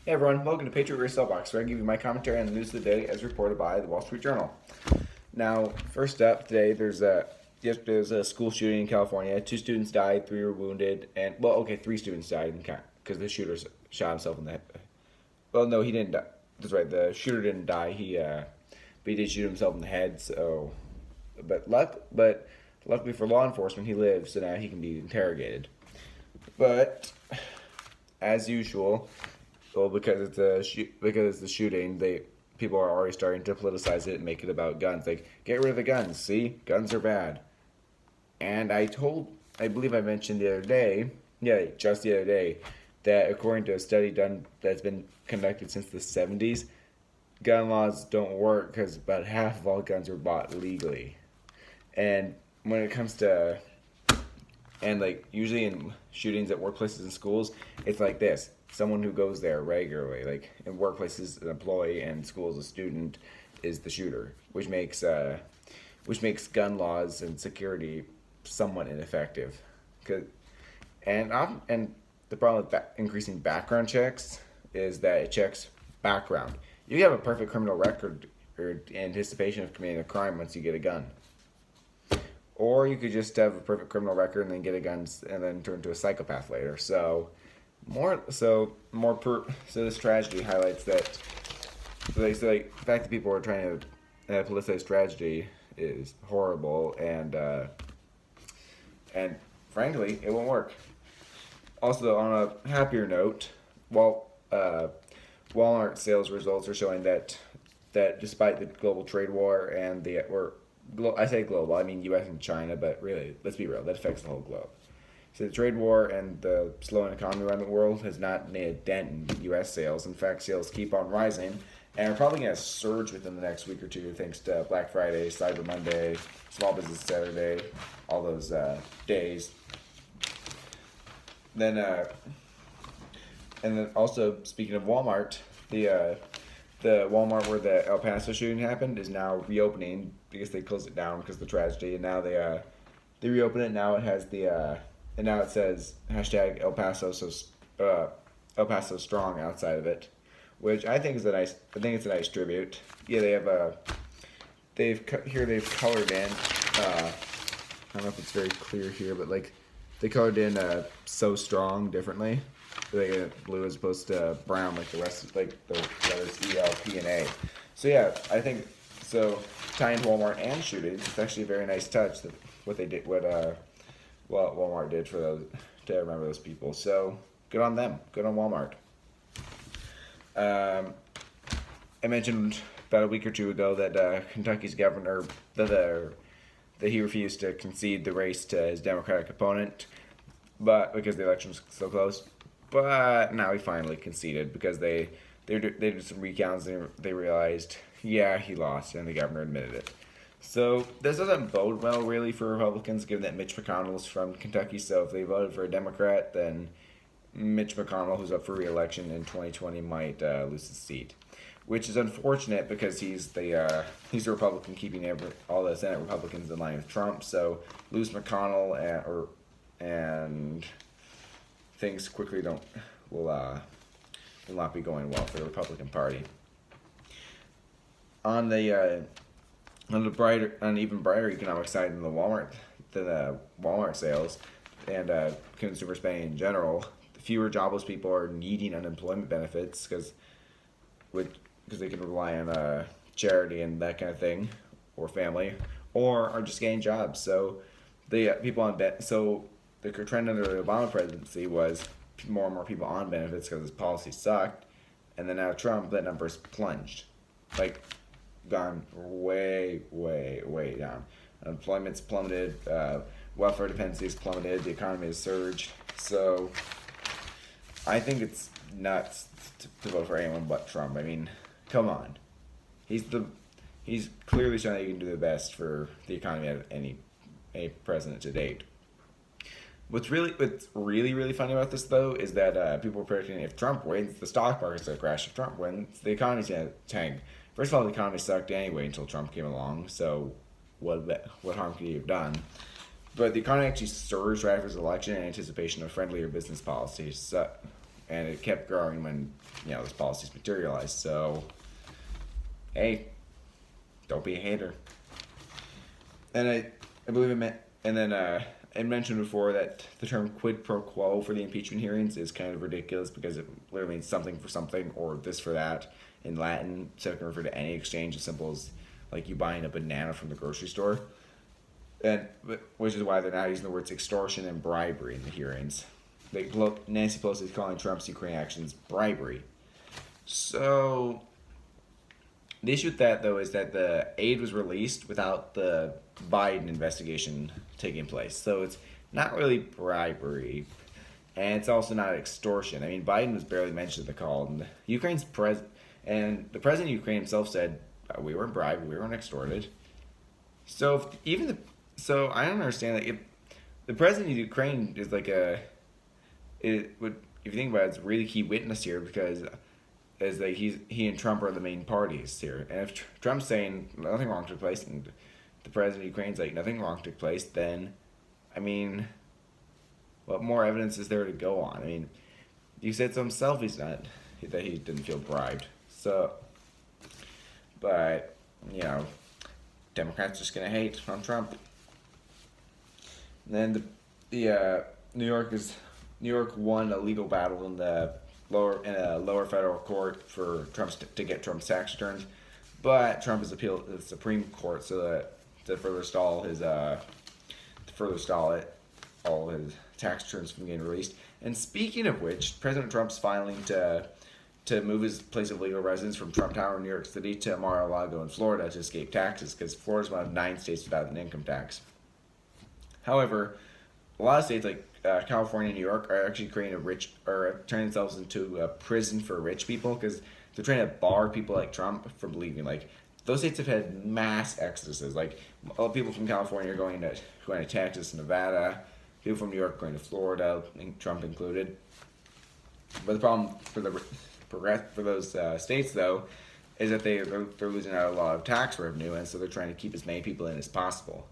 Hey everyone, welcome to Patriot Race Box, where I give you my commentary on the news of the day as reported by the Wall Street Journal. Now, first up today, there's a school shooting in California. 2 students died, 3 were wounded, and 3 students died because the shooter shot himself in the head. Well, no, he didn't die. That's right, the shooter didn't die. But he did shoot himself in the head. So, but luckily for law enforcement, he lives, so now he can be interrogated. But as usual. Well, because it's the shooting, people are already starting to politicize it and make it about guns. Like, get rid of the guns. See, guns are bad. And I believe I mentioned the other day, just the other day, that according to a study that's been conducted since the 70s, gun laws don't work because about half of all guns are bought legally. And when it comes to usually in shootings at workplaces and schools, it's like this. Someone who goes there regularly, like in workplaces, an employee, and schools, a student, is the shooter, which makes gun laws and security somewhat ineffective. And the problem with increasing background checks is that it checks background. You have a perfect criminal record or anticipation of committing a crime once you get a gun. Or you could just have a perfect criminal record and then get a gun and then turn into a psychopath later. So this tragedy highlights that the fact that people are trying to politicize tragedy is horrible, and frankly, it won't work. Also, on a happier note, Walmart sales results are showing that despite the global trade war and I say global, I mean U.S. and China, but really, let's be real, that affects the whole globe. So the trade war and the slowing economy around the world has not made a dent in U.S. sales. In fact, sales keep on rising and are probably going to surge within the next week or two thanks to Black Friday, Cyber Monday, Small Business Saturday, all those days. And then also, speaking of Walmart, the Walmart where the El Paso shooting happened is now reopening because they closed it down because of the tragedy, and now they reopen it. Now it has and now it says hashtag El Paso strong outside of it, which I think it's a nice tribute. Yeah, they've colored in. I don't know if it's very clear here, but they colored in so strong differently. Blue as opposed to brown like the rest of the letters E, L, P, and A. So yeah, I think so. Tying Walmart and shootings, it's actually a very nice touch that what Walmart did for those to remember those people. So good on them. Good on Walmart. I mentioned about a week or two ago that Kentucky's governor that he refused to concede the race to his Democratic opponent, but because the election was so close. But now he finally conceded because they did some recounts and they realized, yeah, he lost, and the governor admitted it. So this doesn't bode well, really, for Republicans, given that Mitch McConnell is from Kentucky. So if they voted for a Democrat, then Mitch McConnell, who's up for re-election in 2020, might lose his seat, which is unfortunate because he's the Republican keeping all the Senate Republicans in line with Trump. So lose McConnell and things quickly will not be going well for the Republican Party. On an even brighter economic side than the Walmart sales and consumer spending in general, fewer jobless people are needing unemployment benefits because they can rely on charity and that kind of thing, or family, or are just getting jobs. So the trend under the Obama presidency was more and more people on benefits because his policy sucked, and then now Trump, that number's plunged, gone way, way, way down. Unemployment's plummeted, welfare dependency has plummeted, the economy has surged. So I think it's nuts to vote for anyone but Trump. I mean, come on. He's clearly showing that he can do the best for the economy out of any president to date. What's really funny about this, though, is that people are predicting if Trump wins, the stock market's going to crash. If Trump wins, the economy's going to tank. First of all, the economy sucked anyway until Trump came along, so what harm could he have done? But the economy actually surged right after his election in anticipation of friendlier business policies. and it kept growing when those policies materialized. So, hey, don't be a hater. And I believe it meant, and then I mentioned before that the term quid pro quo for the impeachment hearings is kind of ridiculous because it literally means something for something or this for that in Latin. So it can refer to any exchange as simple as like you buying a banana from the grocery store. And which is why they're now using the words extortion and bribery in the hearings. Nancy Pelosi is calling Trump's Ukraine actions bribery. So the issue with that, though, is that the aid was released without the Biden investigation taking place. So it's not really bribery, and it's also not extortion. I mean, Biden was barely mentioned in the call, and the president of Ukraine himself said we weren't bribed, we weren't extorted. So I don't understand that if the president of Ukraine is like if you think about it, it's a really key witness here because is that he and Trump are the main parties here. And if Trump's saying nothing wrong took place and the president of Ukraine's like nothing wrong took place, then, I mean, what more evidence is there to go on? I mean, you said so himself that he didn't feel bribed. So, but, Democrats just going to hate on Trump. And then New York won a legal battle in a lower federal court for to get Trump's tax returns, but Trump has appealed to the Supreme Court so that to further stall all his tax returns from getting released. And speaking of which, President Trump's filing to move his place of legal residence from Trump Tower in New York City to Mar-a-Lago in Florida to escape taxes because Florida is one of 9 states without an income tax. However, a lot of states like California and New York are actually turning themselves into a prison for rich people because they're trying to bar people like Trump from leaving. Like those states have had mass exoduses. Like people from California are going to Texas, Nevada. People from New York going to Florida, Trump included. But the problem for those states though is that they're losing out a lot of tax revenue, and so they're trying to keep as many people in as possible.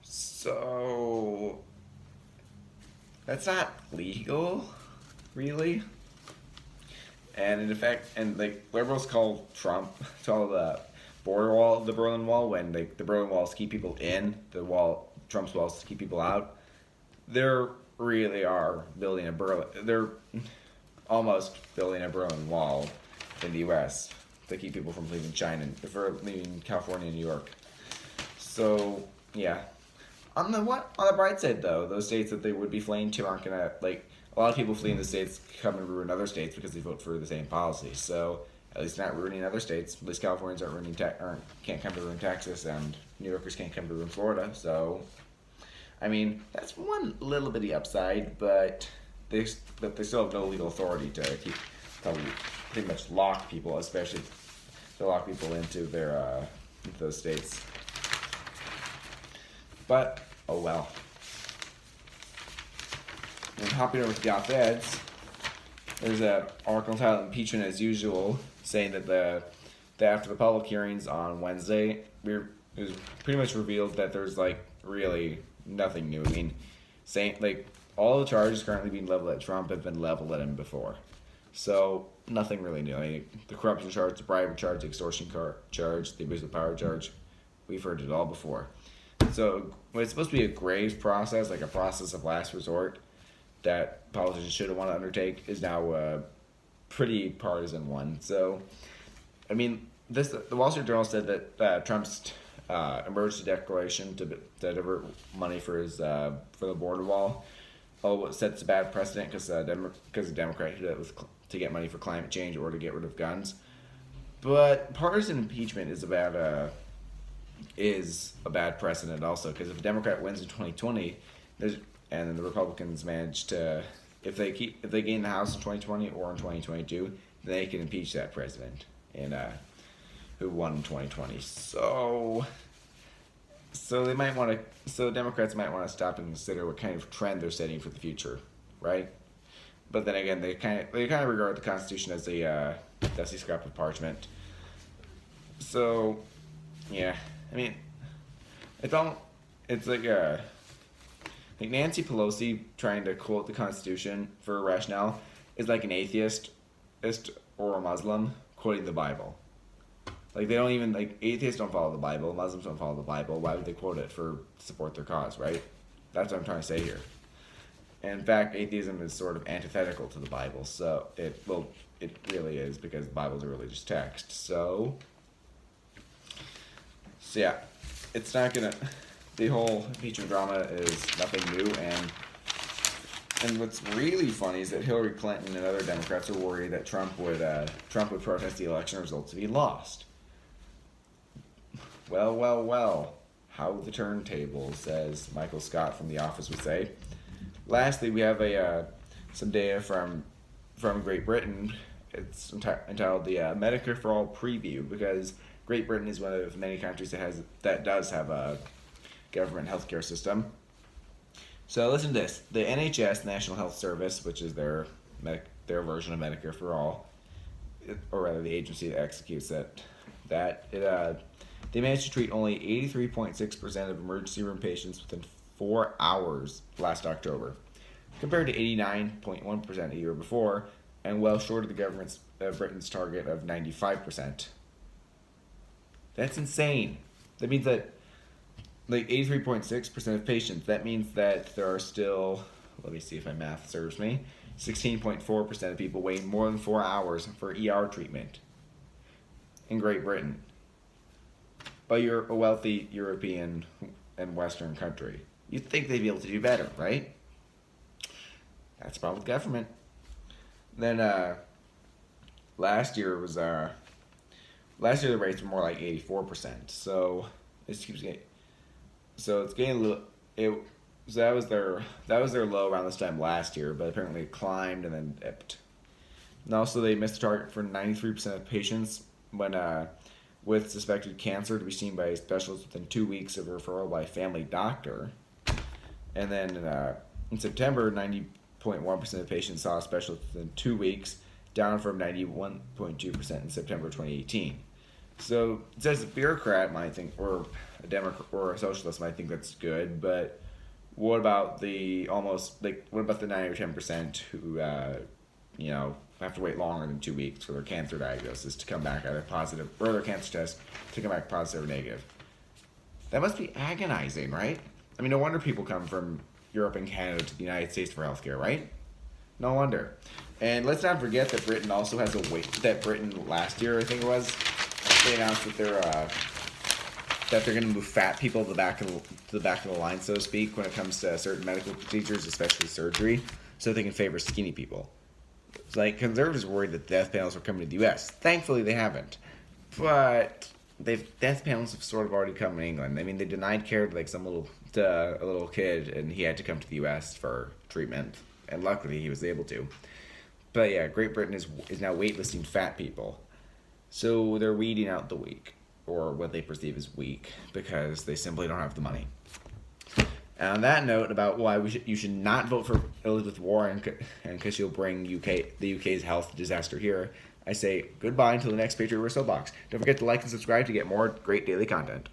So that's not legal, really. And in effect, liberals call the border wall the Berlin Wall when the Berlin Walls keep people in, Trump's walls keep people out. They're really are building they're almost building a Berlin Wall in the U.S. to keep people from leaving leaving California and New York. So yeah. On the bright side, though, those states that they would be fleeing to aren't gonna a lot of people fleeing the states come and ruin other states because they vote for the same policy. So at least not ruining other states. At least Californians can't come to ruin Texas, and New Yorkers can't come to ruin Florida. So, I mean, that's one little bitty upside, but they still have no legal authority to pretty much lock people, especially to lock people into those states. But, oh well. And hopping over to the op-eds, there's an article titled Impeachment as Usual, saying that after the public hearings on Wednesday, it was pretty much revealed that there's really nothing new. I mean, saying all the charges currently being leveled at Trump have been leveled at him before. So, nothing really new. I mean, the corruption charge, the bribery charge, the extortion charge, the abuse of power charge, we've heard it all before. So when it's supposed to be a grave process, like a process of last resort, that politicians should want to undertake, is now a pretty partisan one. So, I mean, the Wall Street Journal said that Trump's emergency declaration to divert money for the border wall sets a bad precedent because the Democrats did it to get money for climate change or to get rid of guns. But partisan impeachment is a bad precedent also, because if a Democrat wins in 2020, and then the Republicans manage to, if they gain the House in 2020 or in 2022, they can impeach that president who won in 2020. So Democrats might want to stop and consider what kind of trend they're setting for the future, right? But then again, they kind of regard the Constitution as a dusty scrap of parchment. So, yeah. I mean, it's like Nancy Pelosi trying to quote the Constitution for a rationale is like an atheist or a Muslim quoting the Bible. Like they don't even like atheists don't follow the Bible, Muslims don't follow the Bible. Why would they quote it to support their cause, right? That's what I'm trying to say here. And in fact, atheism is sort of antithetical to the Bible, so it really is because the Bible is a religious text. So yeah, it's not gonna. The whole impeachment drama is nothing new, and what's really funny is that Hillary Clinton and other Democrats are worried that Trump would protest the election results if he lost. Well, how the turntables, as Michael Scott from The Office would say. Lastly, we have some data from Great Britain. It's entitled the Medicare for All preview because Great Britain is one of many countries that does have a government healthcare system. So listen to this: the NHS, National Health Service, which is their version of Medicare for All, or rather the agency that executes they managed to treat only 83.6% of emergency room patients within 4 hours last October, compared to 89.1% a year before, and well short of the government's Britain's target of 95%. That's insane. That means that, like 83.6% of patients, that means that there are still, let me see if my math serves me, 16.4% of people waiting more than 4 hours for ER treatment in Great Britain. But you're a wealthy European and Western country. You'd think they'd be able to do better, right? That's the problem with government. Then last year the rates were more like 84%. So it's getting a little. So that was their low around this time last year, but apparently it climbed and then dipped. And also they missed the target for 93% of patients with suspected cancer to be seen by a specialist within 2 weeks of referral by a family doctor. And then in September, 90.1% of patients saw a specialist within 2 weeks, down from 91.2% in September 2018. So it says a bureaucrat might think, or a Democrat or a socialist might think that's good, but what about the 9 or 10% who have to wait longer than 2 weeks for their cancer diagnosis to come back either positive, or their cancer test to come back positive or negative? That must be agonizing, right? I mean, no wonder people come from Europe and Canada to the United States for healthcare, right? No wonder. And let's not forget that Britain also has Britain last year, I think it was, they announced that they're going to move fat people to the back of the line, so to speak, when it comes to certain medical procedures, especially surgery, so they can favor skinny people. It's like conservatives were worried that death panels were coming to the U.S. Thankfully, they haven't. But death panels have sort of already come in England. I mean, they denied care to a little kid, and he had to come to the U.S. for treatment, and luckily he was able to. But yeah, Great Britain is now waitlisting fat people, so they're weeding out the weak, or what they perceive as weak, because they simply don't have the money. And on that note about why you should not vote for Elizabeth Warren, and because she'll bring the UK's health disaster here, I say goodbye until the next Patriot Soapbox. Don't forget to like and subscribe to get more great daily content.